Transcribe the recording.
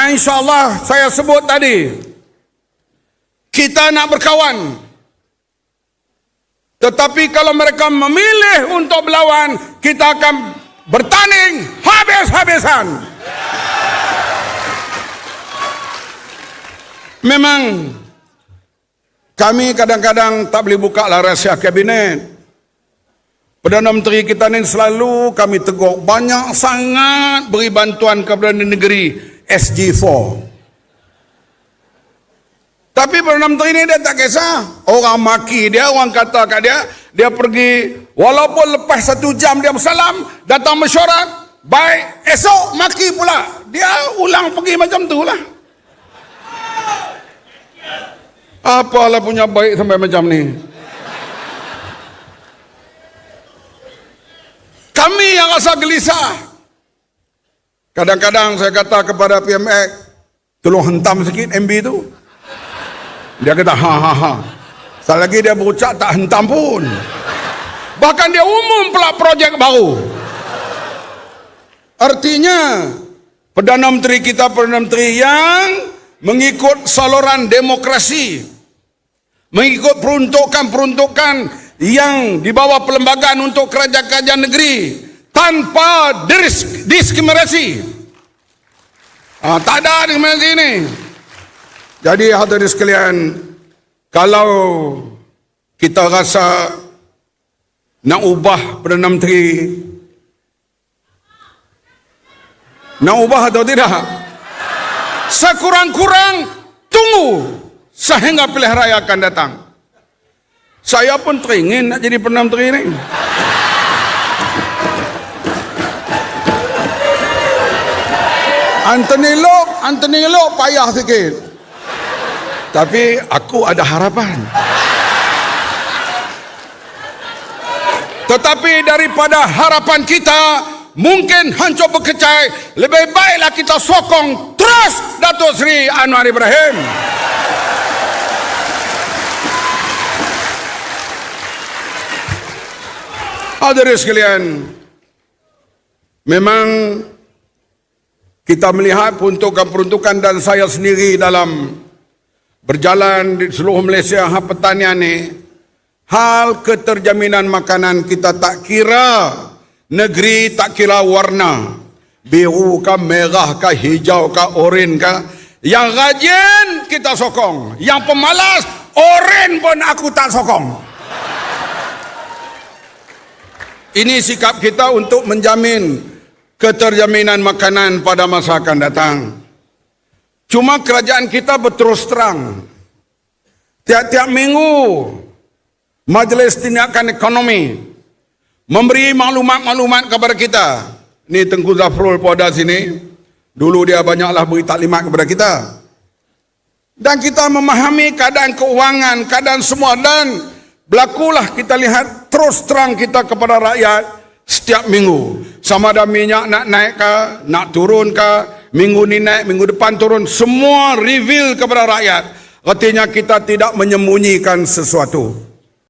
Yang insyaAllah saya sebut tadi, kita nak berkawan. Tetapi kalau mereka memilih untuk berlawan, kita akan bertanding habis-habisan. Memang kami kadang-kadang tak boleh buka lah rahsia kabinet. Perdana Menteri kita ni selalu kami tegur, banyak sangat beri bantuan kepada negeri SG4. Tapi Perdana Menteri ni dia tak kisah. Orang maki dia, orang kata kat dia, dia pergi, walaupun lepas 1 jam dia bersalam, datang mesyuarat, baik esok maki pula. Dia ulang pergi macam tu lah. Apalah punya baik sampai macam ni. Kami yang rasa gelisah. Kadang-kadang saya kata kepada PMX, tolong hentam sikit MB tu. Dia kata ha. Sekali lagi dia berucap tak hentam pun. Bahkan dia umum pula projek baru. Artinya Perdana Menteri kita Perdana Menteri yang mengikut saluran demokrasi, mengikut peruntukan-peruntukan yang di bawah perlembagaan untuk kerajaan-kerajaan negeri, tanpa diskriminasi. Tak ada diskriminasi ini. Jadi hadirin sekalian, kalau kita rasa nak ubah Perdana Menteri, nak ubah atau tidak, sekurang-kurang tunggu sehingga pilihan raya akan datang. Saya pun teringin nak jadi Perdana Menteri ni. Anthony Loke payah sikit. Tapi aku ada harapan. Tetapi daripada harapan kita mungkin hancur berkecai, lebih baiklah kita sokong terus Datuk Seri Anwar Ibrahim. Hadirin sekalian, memang kita melihat peruntukan-peruntukan, dan saya sendiri dalam berjalan di seluruh Malaysia hal pertanian ni, hal keterjaminan makanan kita tak kira negeri, tak kira warna, biru kah, merah kah, hijau kah, oren kah, yang rajin kita sokong, yang pemalas oren pun aku tak sokong. Ini sikap kita untuk menjamin keterjaminan makanan pada masa akan datang. Cuma kerajaan kita berterus terang, tiap-tiap minggu Majlis Tindakan Ekonomi memberi maklumat-maklumat kepada kita. Ni Tengku Zafrul pun ada sini. Dulu dia banyaklah beri taklimat kepada kita. Dan kita memahami keadaan keuangan, keadaan semua, dan berlakulah kita lihat terus terang kita kepada rakyat setiap minggu. Sama ada minyak nak naik ke, nak turun ke, minggu ni naik, minggu depan turun, semua reveal kepada rakyat. Artinya kita tidak menyembunyikan sesuatu.